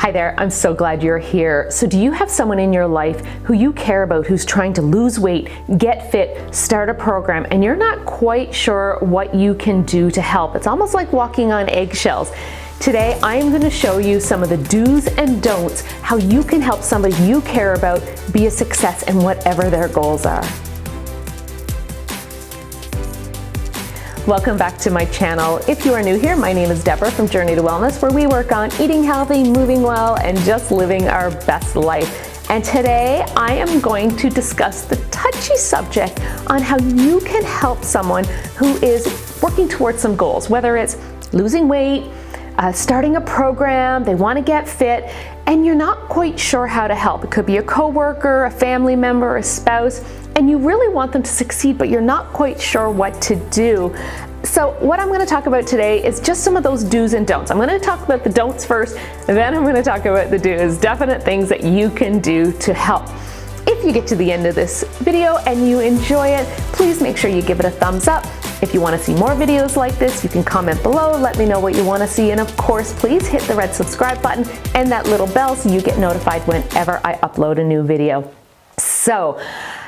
Hi there, I'm so glad you're here. So do you have someone in your life who you care about who's trying to lose weight, get fit, start a program, and you're not quite sure what you can do to help? It's almost like walking on eggshells. Today, I am going to show you some of the do's and don'ts, how you can help somebody you care about be a success in whatever their goals are. Welcome back to my channel. If you are new here, my name is Deborah from Journey to Wellness, where we work on eating healthy, moving well, and just living our best life. And today I am going to discuss the touchy subject on how you can help someone who is working towards some goals, whether it's losing weight, starting a program, they want to get fit, and you're not quite sure how to help. It could be a coworker, a family member, a spouse, and you really want them to succeed, but you're not quite sure what to do. So what I'm going to talk about today is just some of those do's and don'ts. I'm going to talk about the don'ts first, and then I'm going to talk about the do's, definite things that you can do to help. If you get to the end of this video and you enjoy it, please make sure you give it a thumbs up. If you want to see more videos like this, you can comment below, let me know what you want to see, and of course, please hit the red subscribe button and that little bell so you get notified whenever I upload a new video. So,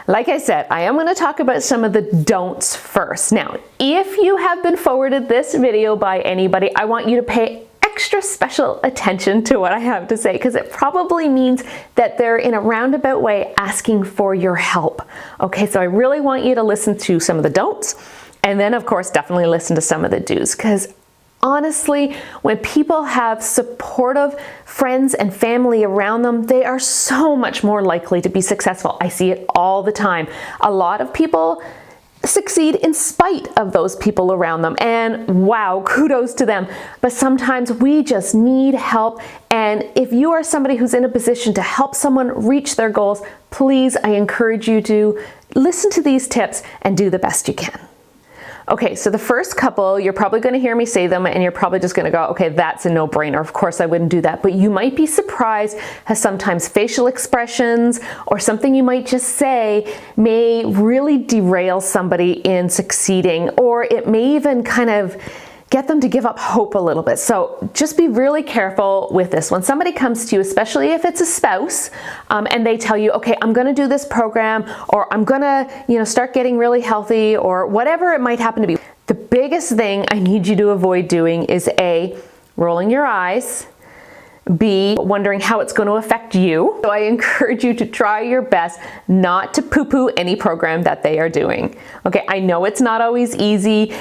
like I said, I am going to talk about some of the don'ts first. Now, if you have been forwarded this video by anybody, I want you to pay extra special attention to what I have to say, because it probably means that they're in a roundabout way asking for your help. Okay, so I really want you to listen to some of the don'ts, and then of course definitely listen to some of the do's, because honestly, when people have supportive friends and family around them, they are so much more likely to be successful. I see it all the time. A lot of people succeed in spite of those people around them, and wow, kudos to them. But sometimes we just need help, and if you are somebody who's in a position to help someone reach their goals, please, I encourage you to listen to these tips and do the best you can. Okay, so the first couple, you're probably going to hear me say them and you're probably just going to go, okay, that's a no-brainer. Of course I wouldn't do that. But you might be surprised how sometimes facial expressions or something you might just say may really derail somebody in succeeding, or it may even kind of get them to give up hope a little bit. So just be really careful with this. When somebody comes to you, especially if it's a spouse, and they tell you, okay, I'm gonna do this program, or I'm gonna, start getting really healthy, or whatever it might happen to be. The biggest thing I need you to avoid doing is A, rolling your eyes, B, wondering how it's going to affect you. So I encourage you to try your best not to poo-poo any program that they are doing. Okay, I know it's not always easy.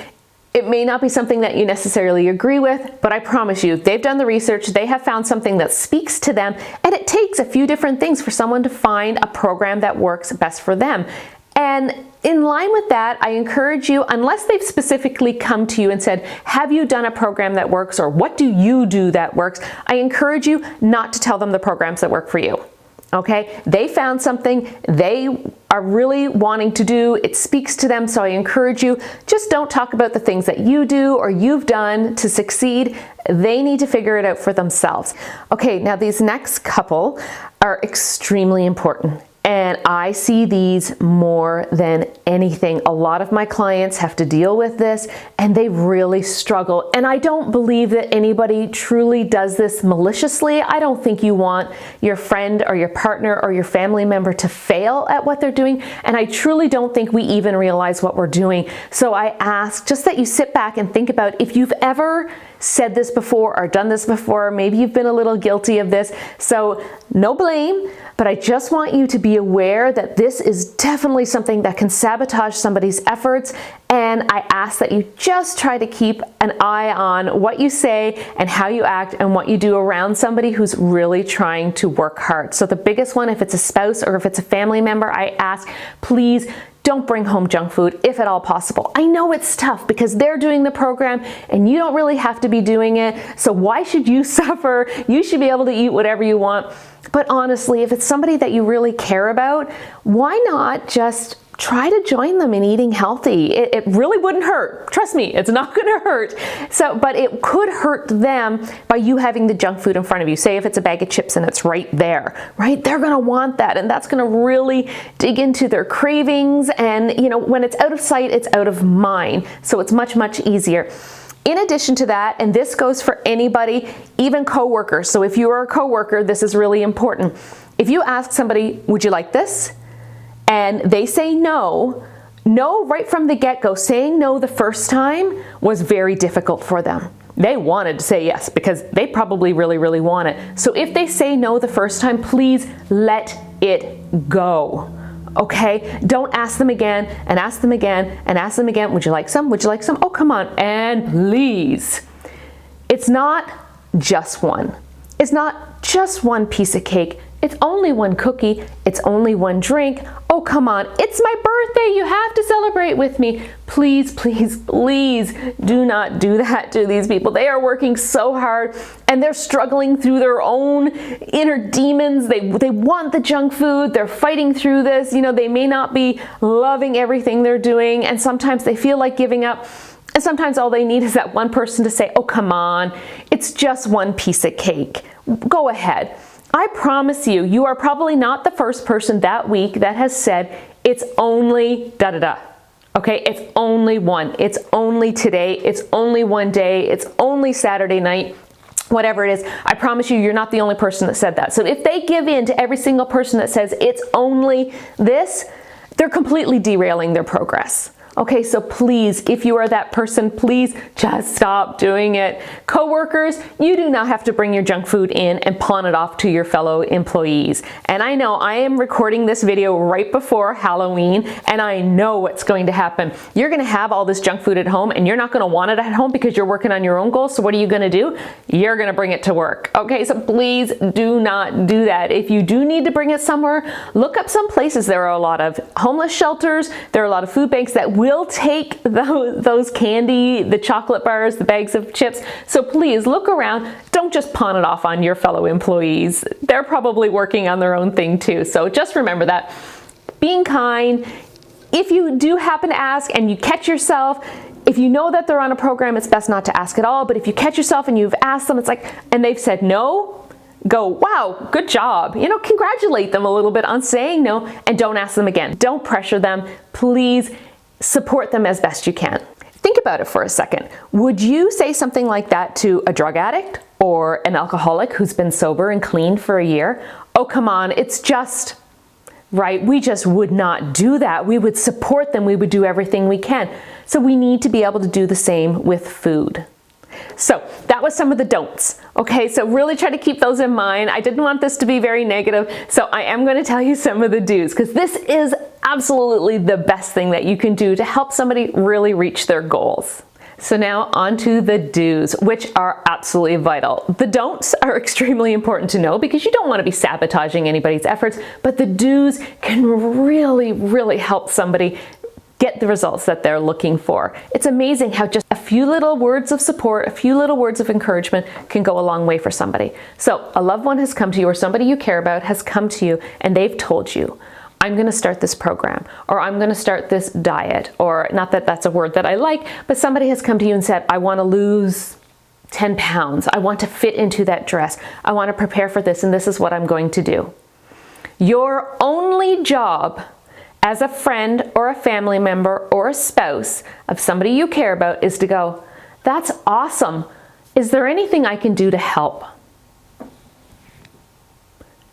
It may not be something that you necessarily agree with, but I promise you, they've done the research, they have found something that speaks to them, and it takes a few different things for someone to find a program that works best for them. And in line with that, I encourage you, unless they've specifically come to you and said, have you done a program that works, or what do you do that works? I encourage you not to tell them the programs that work for you. Okay, they found something they are really wanting to do. It speaks to them, so I encourage you, just don't talk about the things that you do or you've done to succeed. They need to figure it out for themselves. Okay, now these next couple are extremely important, and I see these more than anything. A lot of my clients have to deal with this, and they really struggle. And I don't believe that anybody truly does this maliciously. I don't think you want your friend or your partner or your family member to fail at what they're doing. And I truly don't think we even realize what we're doing. So I ask just that you sit back and think about if you've ever said this before or done this before. Maybe you've been a little guilty of this. So no blame, but I just want you to be aware that this is definitely something that can sabotage somebody's efforts. And I ask that you just try to keep an eye on what you say and how you act and what you do around somebody who's really trying to work hard. So the biggest one, if it's a spouse or if it's a family member, I ask, please don't bring home junk food if at all possible. I know it's tough because they're doing the program and you don't really have to be doing it. So why should you suffer? You should be able to eat whatever you want. But honestly, if it's somebody that you really care about, why not just try to join them in eating healthy? It really wouldn't hurt. Trust me, it's not gonna hurt. But it could hurt them by you having the junk food in front of you. Say if it's a bag of chips and it's right there, right? They're gonna want that, and that's gonna really dig into their cravings. And when it's out of sight, it's out of mind. So it's much, much easier. In addition to that, and this goes for anybody, even coworkers. So if you are a coworker, this is really important. If you ask somebody, would you like this? And they say no, right from the get-go. Saying no the first time was very difficult for them. They wanted to say yes because they probably really, really want it. So if they say no the first time, please let it go. Okay? Don't ask them again and ask them again and ask them again. Would you like some? Would you like some? Oh, come on. And please. It's not just one. It's not just one piece of cake. It's only one cookie. It's only one drink. Oh, come on. It's my birthday. You have to celebrate with me. Please, please, please do not do that to these people. They are working so hard and they're struggling through their own inner demons. They want the junk food. They're fighting through this. You know, they may not be loving everything they're doing, and sometimes they feel like giving up. And sometimes all they need is that one person to say, oh, come on. It's just one piece of cake. Go ahead. I promise you, you are probably not the first person that week that has said, it's only da-da-da. Okay, it's only one. It's only today. It's only one day. It's only Saturday night. Whatever it is, I promise you, you're not the only person that said that. So if they give in to every single person that says it's only this, they're completely derailing their progress. Okay, so please, if you are that person, please just stop doing it. Coworkers, you do not have to bring your junk food in and pawn it off to your fellow employees. And I know I am recording this video right before Halloween, and I know what's going to happen. You're gonna have all this junk food at home, and you're not gonna want it at home because you're working on your own goals. So what are you gonna do? You're gonna bring it to work. Okay, so please do not do that. If you do need to bring it somewhere, look up some places. There are a lot of homeless shelters. There are a lot of food banks that will take those candy, the chocolate bars, the bags of chips. So please look around. Don't just pawn it off on your fellow employees. They're probably working on their own thing too. So just remember that. Being kind. If you do happen to ask and you catch yourself, if you know that they're on a program, it's best not to ask at all. But if you catch yourself and you've asked them, it's like, and they've said no, go, wow, good job. You know, congratulate them a little bit on saying no, and don't ask them again. Don't pressure them. Please support them as best you can. Think about it for a second. Would you say something like that to a drug addict or an alcoholic who's been sober and clean for a year? Oh, come on, it's just, right? We just would not do that. We would support them. We would do everything we can. So we need to be able to do the same with food. So that was some of the don'ts. Okay, so really try to keep those in mind. I didn't want this to be very negative, so I am going to tell you some of the do's, because this is absolutely the best thing that you can do to help somebody really reach their goals. So now on to the do's, which are absolutely vital. The don'ts are extremely important to know because you don't want to be sabotaging anybody's efforts, but the do's can really, really help somebody get the results that they're looking for. It's amazing how just a few little words of support, a few little words of encouragement can go a long way for somebody. So a loved one has come to you, or somebody you care about has come to you, and they've told you, I'm going to start this program, or I'm going to start this diet, or not that that's a word that I like, but somebody has come to you and said, I want to lose 10 pounds. I want to fit into that dress. I want to prepare for this, and this is what I'm going to do. Your only job as a friend or a family member or a spouse of somebody you care about is to go, that's awesome. Is there anything I can do to help?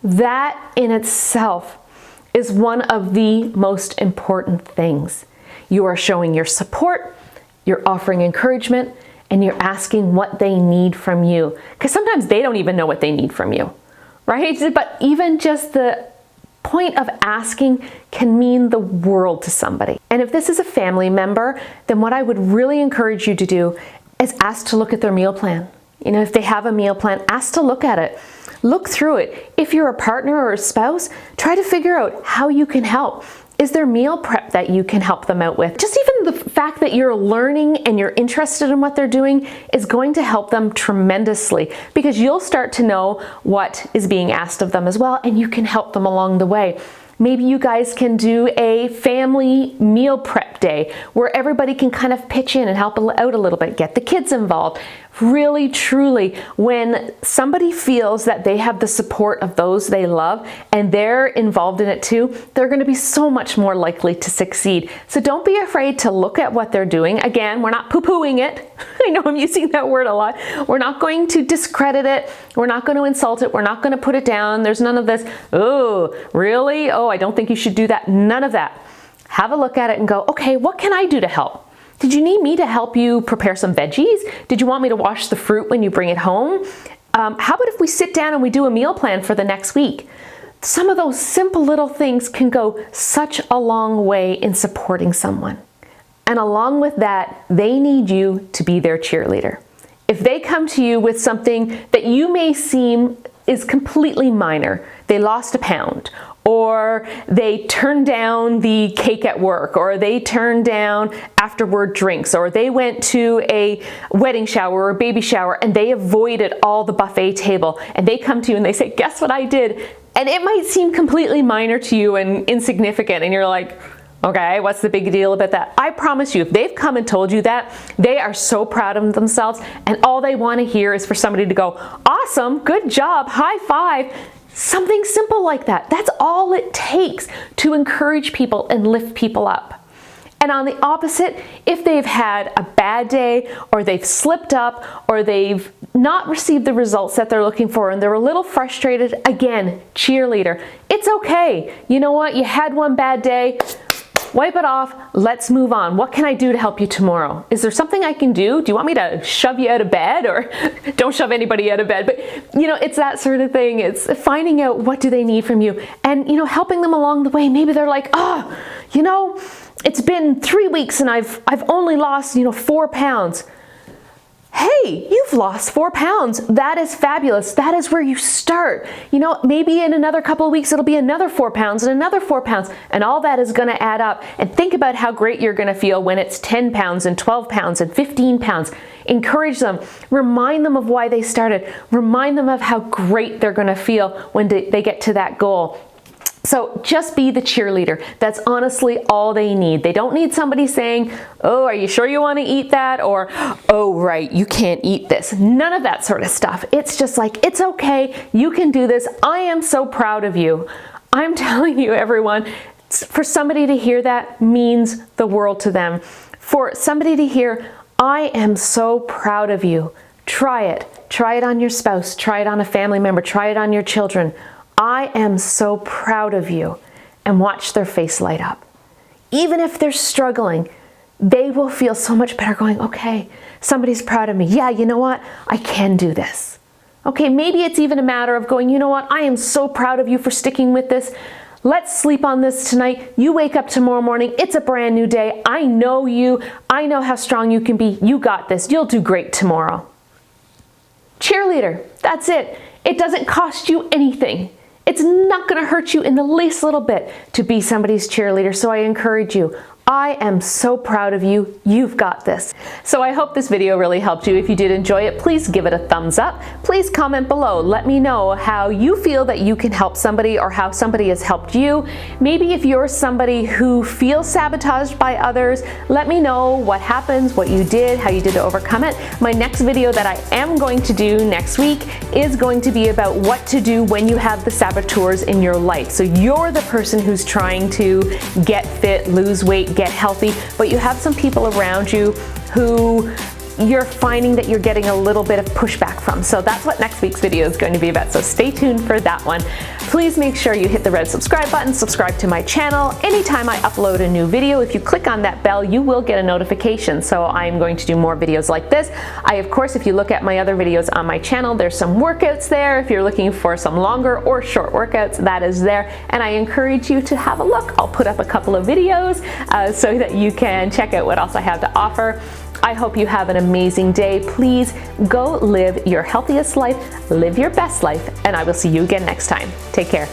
That in itself is one of the most important things. You are showing your support, you're offering encouragement, and you're asking what they need from you. Because sometimes they don't even know what they need from you, right? But even just the point of asking can mean the world to somebody. And if this is a family member, then what I would really encourage you to do is ask to look at their meal plan. You know, if they have a meal plan, ask to look at it. Look through it. If you're a partner or a spouse, try to figure out how you can help. Is there meal prep that you can help them out with? Just even the fact that you're learning and you're interested in what they're doing is going to help them tremendously, because you'll start to know what is being asked of them as well, and you can help them along the way. Maybe you guys can do a family meal prep day where everybody can kind of pitch in and help out a little bit, get the kids involved. Really, truly, when somebody feels that they have the support of those they love and they're involved in it too, they're going to be so much more likely to succeed. So don't be afraid to look at what they're doing. Again, we're not poo-pooing it. I know I'm using that word a lot. We're not going to discredit it. We're not going to insult it. We're not going to put it down. There's none of this, oh, really? Oh, I don't think you should do that. None of that. Have a look at it and go, okay, what can I do to help? Did you need me to help you prepare some veggies? Did you want me to wash the fruit when you bring it home? How about if we sit down and we do a meal plan for the next week? Some of those simple little things can go such a long way in supporting someone. And along with that, they need you to be their cheerleader. If they come to you with something that you may seem is completely minor, they lost a pound, or they turned down the cake at work, or they turned down afterward drinks, or they went to a wedding shower or a baby shower and they avoided all the buffet table, and they come to you and they say, guess what I did? And it might seem completely minor to you and insignificant, and you're like, okay, what's the big deal about that? I promise you, if they've come and told you that, they are so proud of themselves, and all they want to hear is for somebody to go, awesome, good job, high five. Something simple like that. That's all it takes to encourage people and lift people up. And on the opposite, if they've had a bad day, or they've slipped up, or they've not received the results that they're looking for and they're a little frustrated, again, cheerleader. It's okay. You know what? You had one bad day. Wipe it off, let's move on. What can I do to help you tomorrow? Is there something I can do? Do you want me to shove you out of bed? Or don't shove anybody out of bed, but you know, it's that sort of thing. It's finding out what do they need from you and, you know, helping them along the way. Maybe they're like, oh, you know, it's been 3 weeks and I've only lost, 4 pounds. Hey, you've lost 4 pounds. That is fabulous. That is where you start. You know, maybe in another couple of weeks, it'll be another 4 pounds and another 4 pounds, and all that is going to add up. And think about how great you're going to feel when it's 10 pounds and 12 pounds and 15 pounds. Encourage them. Remind them of why they started. Remind them of how great they're going to feel when they get to that goal. So just be the cheerleader. That's honestly all they need. They don't need somebody saying, oh, are you sure you want to eat that? Or, oh, right, you can't eat this. None of that sort of stuff. It's just like, it's okay. You can do this. I am so proud of you. I'm telling you, everyone, for somebody to hear that means the world to them. For somebody to hear, I am so proud of you. Try it. Try it on your spouse. Try it on a family member. Try it on your children. I am so proud of you, and watch their face light up. Even if they're struggling, they will feel so much better going, okay, somebody's proud of me. Yeah, you know what? I can do this. Okay, maybe it's even a matter of going, you know what? I am so proud of you for sticking with this. Let's sleep on this tonight. You wake up tomorrow morning. It's a brand new day. I know you. I know how strong you can be. You got this. You'll do great tomorrow. Cheerleader, that's it. It doesn't cost you anything. It's not going to hurt you in the least little bit to be somebody's cheerleader, so I encourage you. I am so proud of you. You've got this. So I hope this video really helped you. If you did enjoy it, please give it a thumbs up. Please comment below. Let me know how you feel that you can help somebody or how somebody has helped you. Maybe if you're somebody who feels sabotaged by others, let me know what happens, what you did, how you did to overcome it. My next video that I am going to do next week is going to be about what to do when you have the saboteurs in your life. So you're the person who's trying to get fit, lose weight, get healthy, but you have some people around you who you're finding that you're getting a little bit of pushback from. So that's what next week's video is going to be about. So stay tuned for that one. Please make sure you hit the red subscribe button, subscribe to my channel. Anytime I upload a new video, if you click on that bell, you will get a notification. So I'm going to do more videos like this. Of course, if you look at my other videos on my channel, there's some workouts there. If you're looking for some longer or short workouts, that is there. And I encourage you to have a look. I'll put up a couple of videos so that you can check out what else I have to offer. I hope you have an amazing day. Please go live your healthiest life, live your best life, and I will see you again next time. Take care.